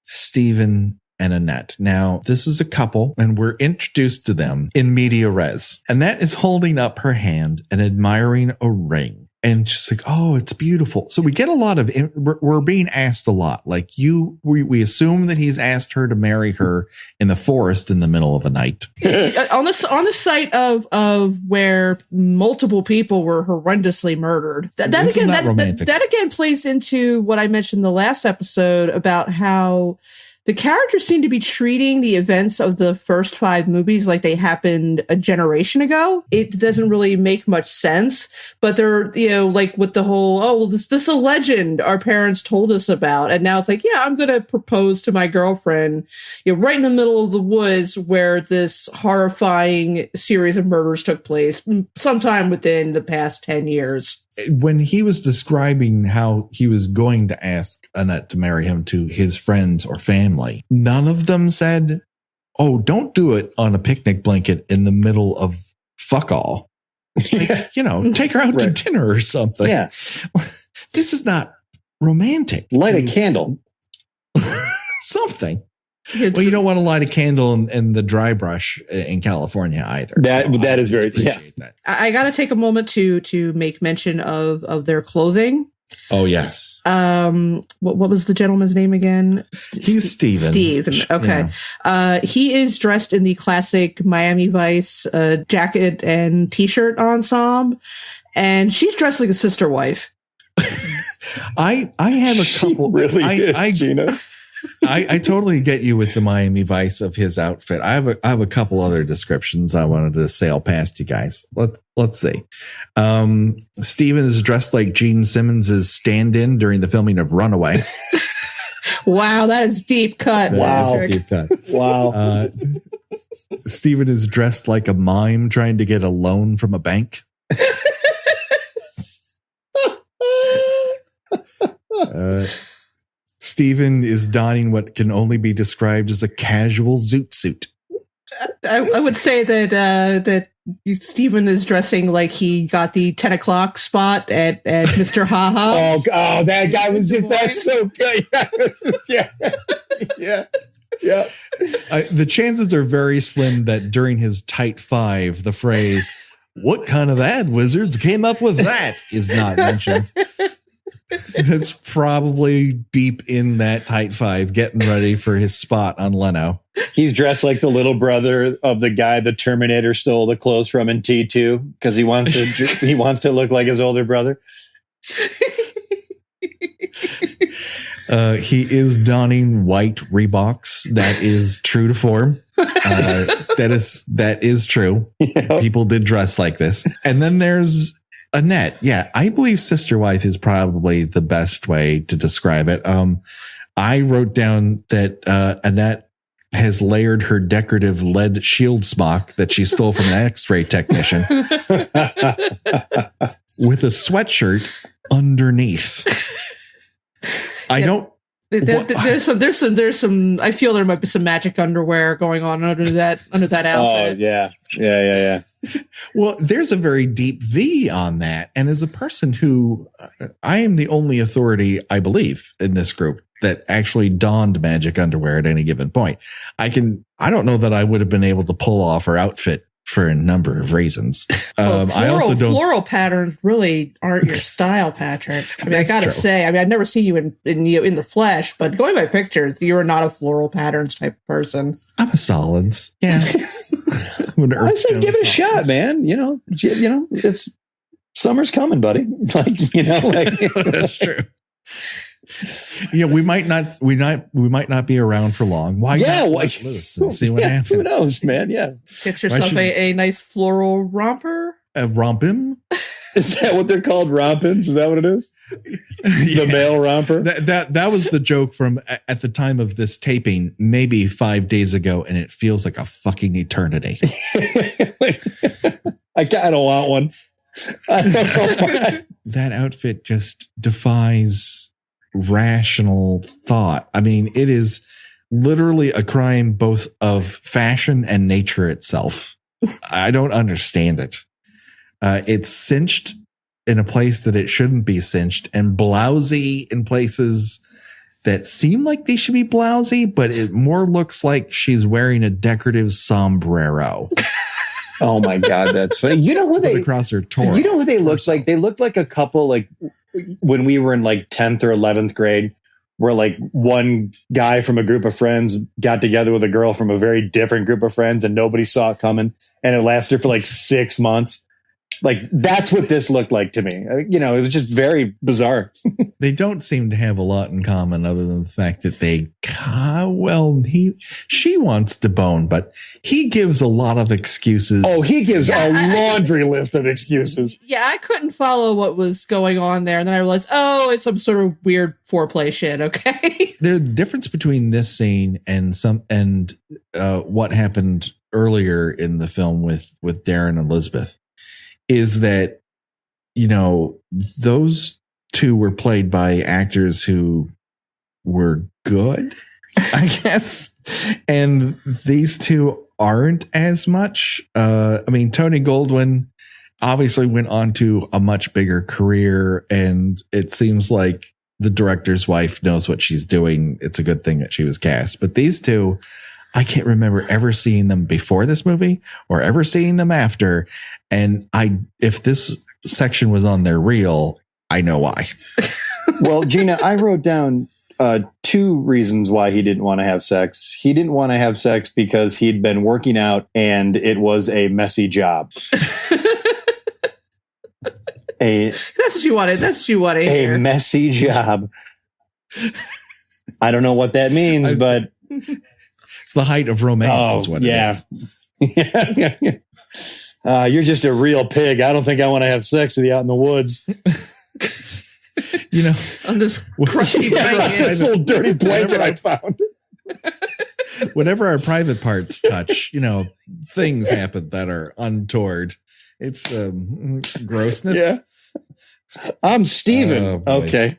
Stephen and Annette. Now, this is a couple, and we're introduced to them in media res. Annette is holding up her hand and admiring a ring. And she's like, oh, it's beautiful. So we get a lot of, we're being asked a lot. Like we assume that he's asked her to marry her in the forest in the middle of the night. on the site of where multiple people were horrendously murdered. That again plays into what I mentioned the last episode about how the characters seem to be treating the events of the first 5 movies like they happened a generation ago. It doesn't really make much sense, but they're, like with the whole, this is a legend our parents told us about. And now it's like, yeah, I'm going to propose to my girlfriend, right in the middle of the woods where this horrifying series of murders took place sometime within the past 10 years. When he was describing how he was going to ask Annette to marry him to his friends or family, none of them said, oh, don't do it on a picnic blanket in the middle of fuck all. Like, take her out to dinner or something. Yeah. This is not romantic. Light a candle. Something. Well, you don't want to light a candle in the dry brush in California either. That is very, yeah. That. I got to take a moment to make mention of their clothing. Oh, yes. What was the gentleman's name again? He's Steven. Steven. Okay. Yeah. He is dressed in the classic Miami Vice jacket and t-shirt ensemble, and she's dressed like a sister wife. I have a couple. Gina. I totally get you with the Miami Vice of his outfit. I have a couple other descriptions I wanted to sail past you guys. Let's see. Steven is dressed like Gene Simmons' stand-in during the filming of Runaway. Wow, that is deep cut. Deep cut. Wow. Steven is dressed like a mime trying to get a loan from a bank. Steven is donning what can only be described as a casual zoot suit. I would say that Steven is dressing like he got the 10 o'clock spot at Mr. Haha. Oh, that guy was just, that's so good. Yeah. The chances are very slim that during his tight 5, the phrase, what kind of ad wizards came up with that, is not mentioned. That's probably deep in that tight 5, getting ready for his spot on Leno. He's dressed like the little brother of the guy the Terminator stole the clothes from in T2 because he wants to look like his older brother. He is donning white Reeboks. That is true to form. That is true. Yep. People did dress like this. And then there's Annette. Yeah, I believe sister wife is probably the best way to describe it. I wrote down that Annette has layered her decorative lead shield smock that she stole from an X-ray technician with a sweatshirt underneath. There's some. I feel there might be some magic underwear going on under that outfit. Oh yeah. Well, there's a very deep V on that, and as a person who I am the only authority, I believe, in this group that actually donned magic underwear at any given point. I don't know that I would have been able to pull off her outfit for a number of reasons. Floral patterns really aren't your style, Patrick. I mean, I gotta say, I've never seen you in the flesh, but going by pictures, you're not a floral patterns type of person. I'm a solids. Yeah. I say give it a shot, man. It's summer's coming, buddy. That's true. We might not be around for long. Why not let loose and see what happens? Who knows, man? Yeah. Get yourself a nice floral romper. A rompim? Is that what they're called? Rompins? Is that what it is? The male romper? That was the joke from at the time of this taping, maybe 5 days ago, and it feels like a fucking eternity. I kind of want one. I don't know why. That outfit just defies rational thought. I mean, it is literally a crime both of fashion and nature itself. I don't understand it. It's cinched in a place that it shouldn't be cinched, and blousy in places that seem like they should be blousy, but it more looks like she's wearing a decorative sombrero. Oh my God, that's funny. You know who they across her torso. You know who they looked like? They looked like a couple, like when we were in like 10th or 11th grade, where like one guy from a group of friends got together with a girl from a very different group of friends and nobody saw it coming. And it lasted for like 6 months. Like that's what this looked like to me. You know, it was just very bizarre. They don't seem to have a lot in common other than the fact that she wants to bone, but he gives a lot of excuses. Oh, he gives a laundry list of excuses. Yeah, I couldn't follow what was going on there. And then I realized, oh, it's some sort of weird foreplay shit. Okay. The difference between this scene and what happened earlier in the film with Darren and Elizabeth is that, you know, those two were played by actors who were good, I guess. And these two aren't as much. I mean, Tony Goldwyn obviously went on to a much bigger career, and it seems like the director's wife knows what she's doing. It's a good thing that she was cast. But these two, I can't remember ever seeing them before this movie or ever seeing them after. And if this section was on their reel, I know why. Well, Gina, I wrote down 2 reasons why he didn't want to have sex. He didn't want to have sex because he'd been working out and it was a messy job. That's what you wanted. That's what you wanted. A messy job. I don't know what that means, but it's the height of romance is what it is. You're just a real pig. I don't think I want to have sex with you out in the woods. You know, on this crusty blanket. This little dirty blanket I found. Whenever our private parts touch, you know, things happen that are untoward. It's grossness. Yeah. I'm Steven. Okay.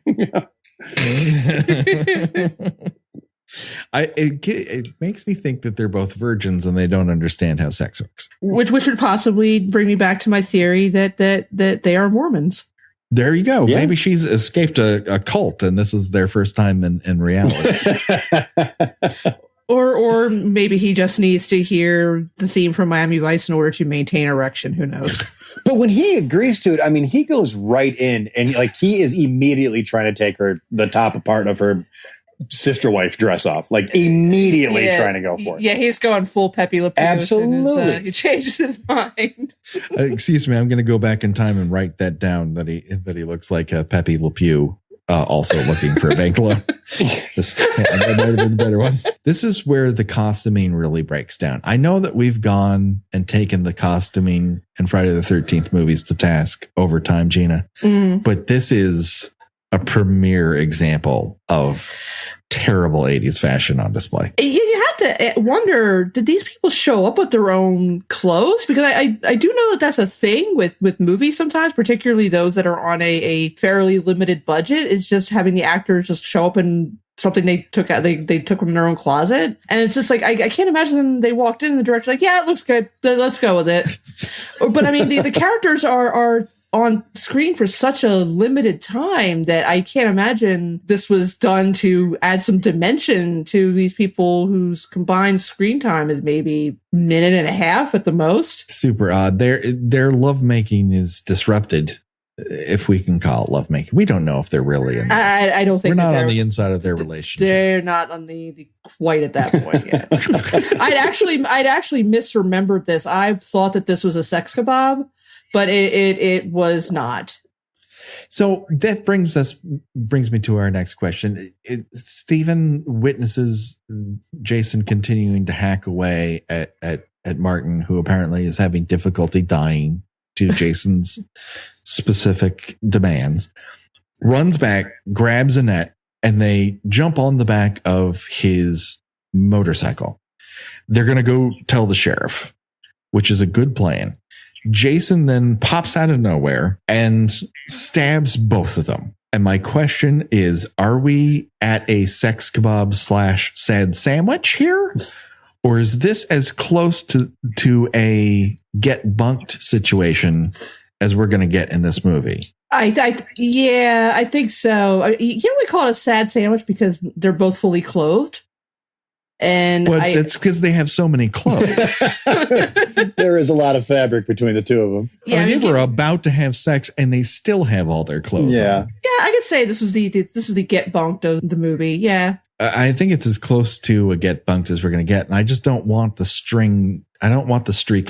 It makes me think that they're both virgins and they don't understand how sex works. Which would possibly bring me back to my theory that they are Mormons. There you go. Yeah. Maybe she's escaped a cult and this is their first time in reality. Or maybe he just needs to hear the theme from Miami Vice in order to maintain erection. Who knows? But when he agrees to it, I mean, he goes right in and like he is immediately trying to take the top part of her sister wife dress off, like immediately trying to go for it. Yeah, he's going full Pepe Le Pew. Absolutely. He changes his mind. Excuse me, I'm going to go back in time and write that down that he looks like Pepe Le Pew. Also looking for a bank loan. That might have been the better one. This is where the costuming really breaks down. I know that we've gone and taken the costuming and Friday the 13th movies to task over time, Gina. But this is a premier example of terrible 80s fashion on display. You have to wonder, did these people show up with their own clothes? Because I do know that that's a thing with movies sometimes, particularly those that are on a fairly limited budget, is just having the actors just show up in something they took out, they took from their own closet. And it's just like, I can't imagine they walked in and the director like, yeah, it looks good. Let's go with it. But I mean, the characters are on screen for such a limited time that I can't imagine this was done to add some dimension to these people whose combined screen time is maybe a minute and a half at the most. Super odd. Their lovemaking is disrupted, if we can call it lovemaking. We don't know if they're really in I don't think we're not on the inside of their relationship. They're not on the quite at that point yet. I'd actually misremembered this. I thought that this was a sex kebab, but it was not. So that brings me to our next question. Stephen witnesses Jason continuing to hack away at Martin, who apparently is having difficulty dying to Jason's specific demands, runs back, grabs Annette, and they jump on the back of his motorcycle. They're going to go tell the sheriff, which is a good plan. Jason then pops out of nowhere and stabs both of them. And my question is, are we at a sex kebab / sad sandwich here? Or is this as close to a get bunked situation as we're going to get in this movie? I think so. You can't really call it a sad sandwich because they're both fully clothed. And But that's because they have so many clothes. There is a lot of fabric between the two of them. yeah, I mean, they were about to have sex and they still have all their clothes Yeah. on. yeah, I could say this is the get bunked of the movie. Yeah. I think it's as close to a get bunked as we're going to get. And I just don't want the streak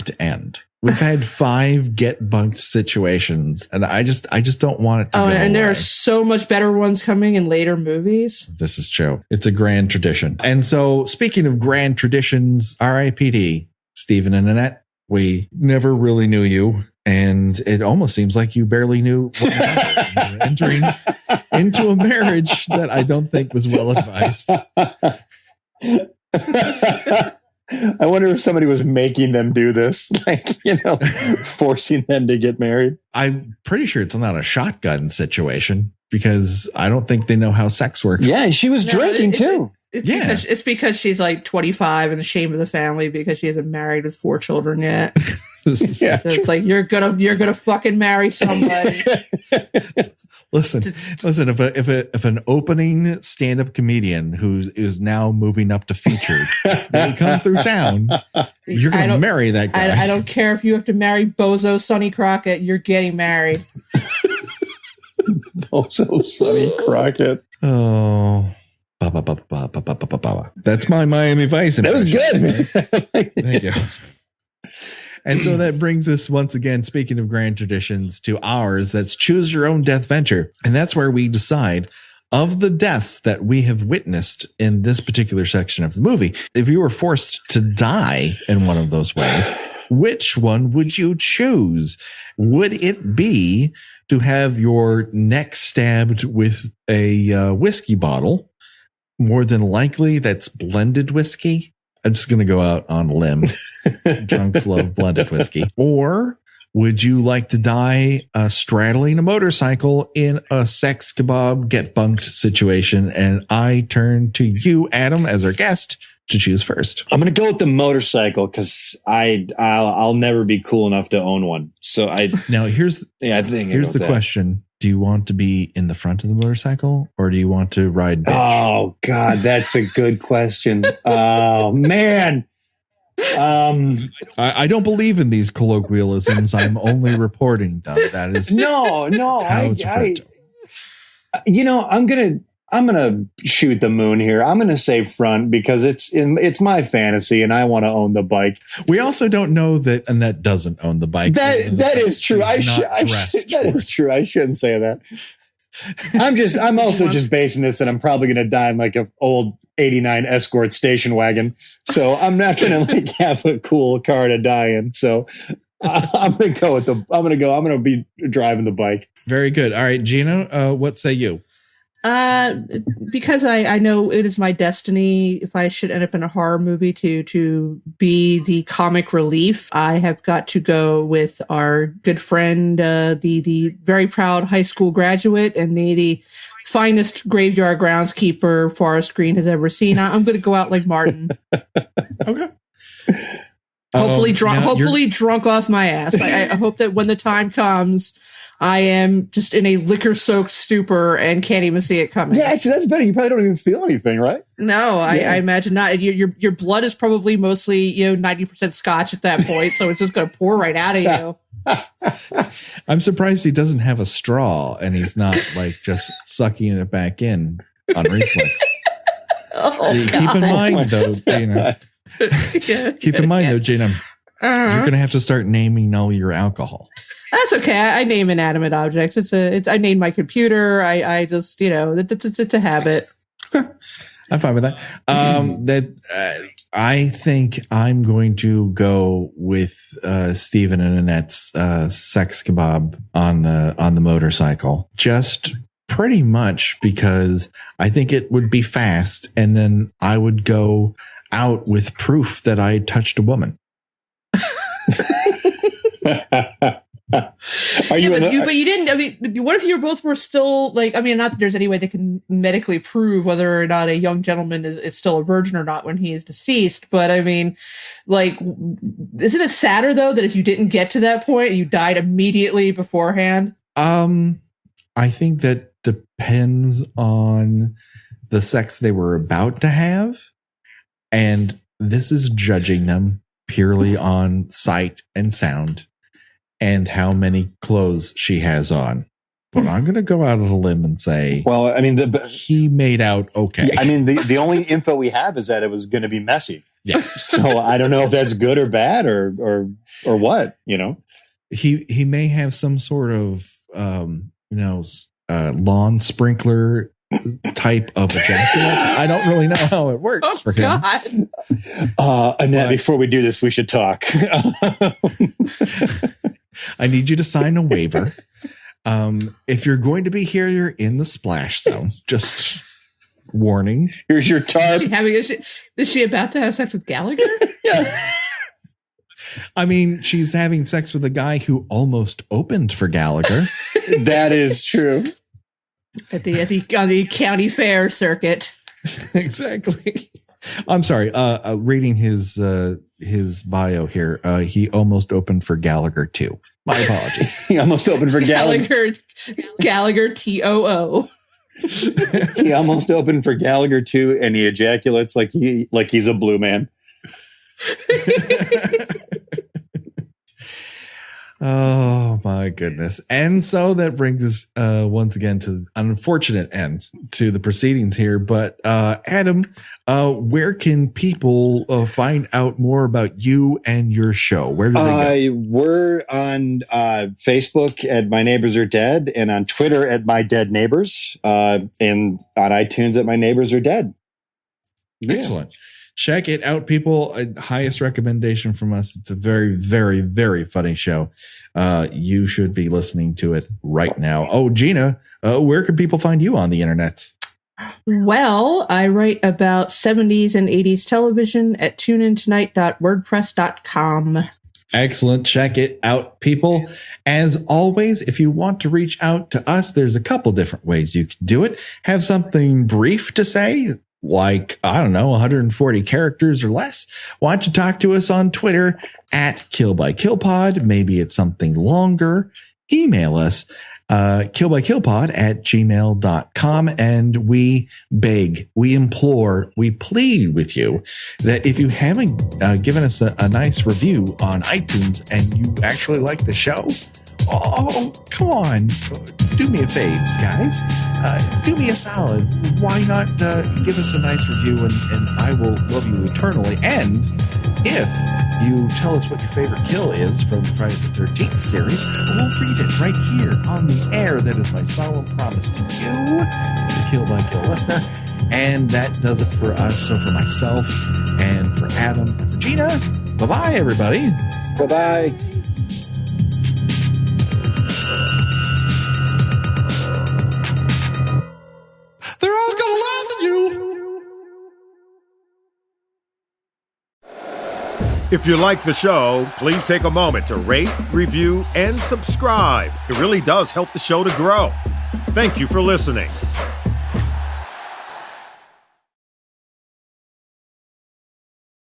to end. We've had 5 get bunked situations, and I just don't want it to go and there away. are so much better ones coming in later movies. This is true. It's a grand tradition. And so, speaking of grand traditions, R.I.P.D. Stephen and Annette, we never really knew you, and it almost seems like you barely knew what happened. Entering into a marriage that I don't think was well advised. I wonder if somebody was making them do this, forcing them to get married. I'm pretty sure it's not a shotgun situation because I don't think they know how sex works. Yeah, and she was drinking too. It's because she's like 25 and the shame of the family because she hasn't married with 4 children yet. Yeah. So it's like you're gonna fucking marry somebody. Listen. If an opening stand-up comedian who is now moving up to featured, when you come through town, you're gonna marry that guy. I don't care if you have to marry Bozo Sonny Crockett. You're getting married. Also, Sonny Crockett. Oh. That's my Miami Vice impression. That was good. Thank you. And so that brings us once again, speaking of grand traditions, to ours. That's Choose Your Own Deathventure. And that's where we decide of the deaths that we have witnessed in this particular section of the movie. If you were forced to die in one of those ways, which one would you choose? Would it be to have your neck stabbed with a whiskey bottle? More than likely, that's blended whiskey. I'm just going to go out on a limb. Drunks love blended whiskey. Or would you like to die straddling a motorcycle in a sex kebab get bunked situation? And I turn to you, Adam, as our guest to choose first. I'm going to go with the motorcycle because I'll never be cool enough to own one. So Here's the question. Do you want to be in the front of the motorcycle or do you want to ride bitch? Oh God, that's a good question. Oh man. I don't believe in these colloquialisms. I'm only reporting them. That is no. how it's referred to. I'm gonna shoot the moon here. I'm gonna say front because it's my fantasy and I want to own the bike. We also don't know that Annette doesn't own the bike. That is true. That is true. I shouldn't say that. I'm also just basing this and I'm probably gonna die in like an old 89 Escort station wagon. So I'm not gonna have a cool car to die in. So I'm gonna be driving the bike. Very good. All right, Gina, what say you? Because I know it is my destiny if I should end up in a horror movie to be the comic relief, I have got to go with our good friend, the very proud high school graduate and the finest graveyard groundskeeper Forest Green has ever seen. I'm going to go out like Martin. Okay. Hopefully drunk off my ass. I hope that when the time comes, I am just in a liquor-soaked stupor and can't even see it coming. Yeah, actually, that's better. You probably don't even feel anything, right? No, I imagine not. Your blood is probably mostly 90% scotch at that point, so it's just going to pour right out of you. I'm surprised he doesn't have a straw and he's not like just sucking it back in on reflex. Keep in mind, though, Gina. Keep in mind, though, Gina, you're going to have to start naming all your alcohol. That's okay. I name inanimate objects. I name my computer. I just, it's a habit. Okay. I'm fine with that. I think I'm going to go with Stephen and Annette's sex kebab on the motorcycle. Just pretty much because I think it would be fast, and then I would go out with proof that I touched a woman. But you didn't. I mean, what if you both were still like? I mean, not that there's any way they can medically prove whether or not a young gentleman is still a virgin or not when he is deceased. But I mean, like, isn't it sadder though that if you didn't get to that point, you died immediately beforehand? I think that depends on the sex they were about to have. And this is judging them purely on sight and sound and how many clothes she has on. But I'm going to go out on a limb and say, well, I mean, he made out okay. I mean, the only info we have is that it was going to be messy. Yes. So I don't know if that's good or bad or what, you know. He may have some sort of lawn sprinkler type of ejaculate. I don't really know how it works for him. Annette, before we do this, we should talk. I need you to sign a waiver. If you're going to be here, you're in the splash zone. Just warning. Here's your tarp. Is she about to have sex with Gallagher? Yeah. I mean, she's having sex with a guy who almost opened for Gallagher. That is true. On the county fair circuit. Exactly. I'm sorry. Reading his bio here, he almost opened for Gallagher too. My apologies. He almost opened for Gallagher. Gallagher TOO. He almost opened for Gallagher too, and he ejaculates like he's a blue man. Oh my goodness. And so that brings us once again to an unfortunate end to the proceedings here. But Adam, where can people find out more about you and your show? Where do they go? We're on Facebook at My Neighbors Are Dead, and on Twitter at My Dead Neighbors, and on iTunes at My Neighbors Are Dead. Yeah. Excellent. Check it out, people. Highest recommendation from us. It's a very, very, very funny show. You should be listening to it right now. Oh, Gina, where can people find you on the internet? Well, I write about 70s and 80s television at tuneintonight.wordpress.com. Excellent. Check it out, people. As always, if you want to reach out to us, there's a couple different ways you can do it. Have something brief to say, like, I don't know, 140 characters or less. Why don't you talk to us on Twitter at KillByKillPod? Maybe it's something longer. Email us, killbykillpod@gmail.com. And we beg, we implore, we plead with you that if you haven't given us a nice review on iTunes and you actually like the show, oh, come on. Do me a favor, guys. Do me a solid. Why not give us a nice review and I will love you eternally. And if you tell us what your favorite kill is from the Friday the 13th series, we'll read it right here on the air. That is my solemn promise to you, the Kill by Kill listener. And that does it for us. So for myself and for Adam and for Gina, bye-bye, everybody. Bye-bye. They're all gonna laugh at you. If you like the show, please take a moment to rate, review, and subscribe. It really does help the show to grow. Thank you for listening.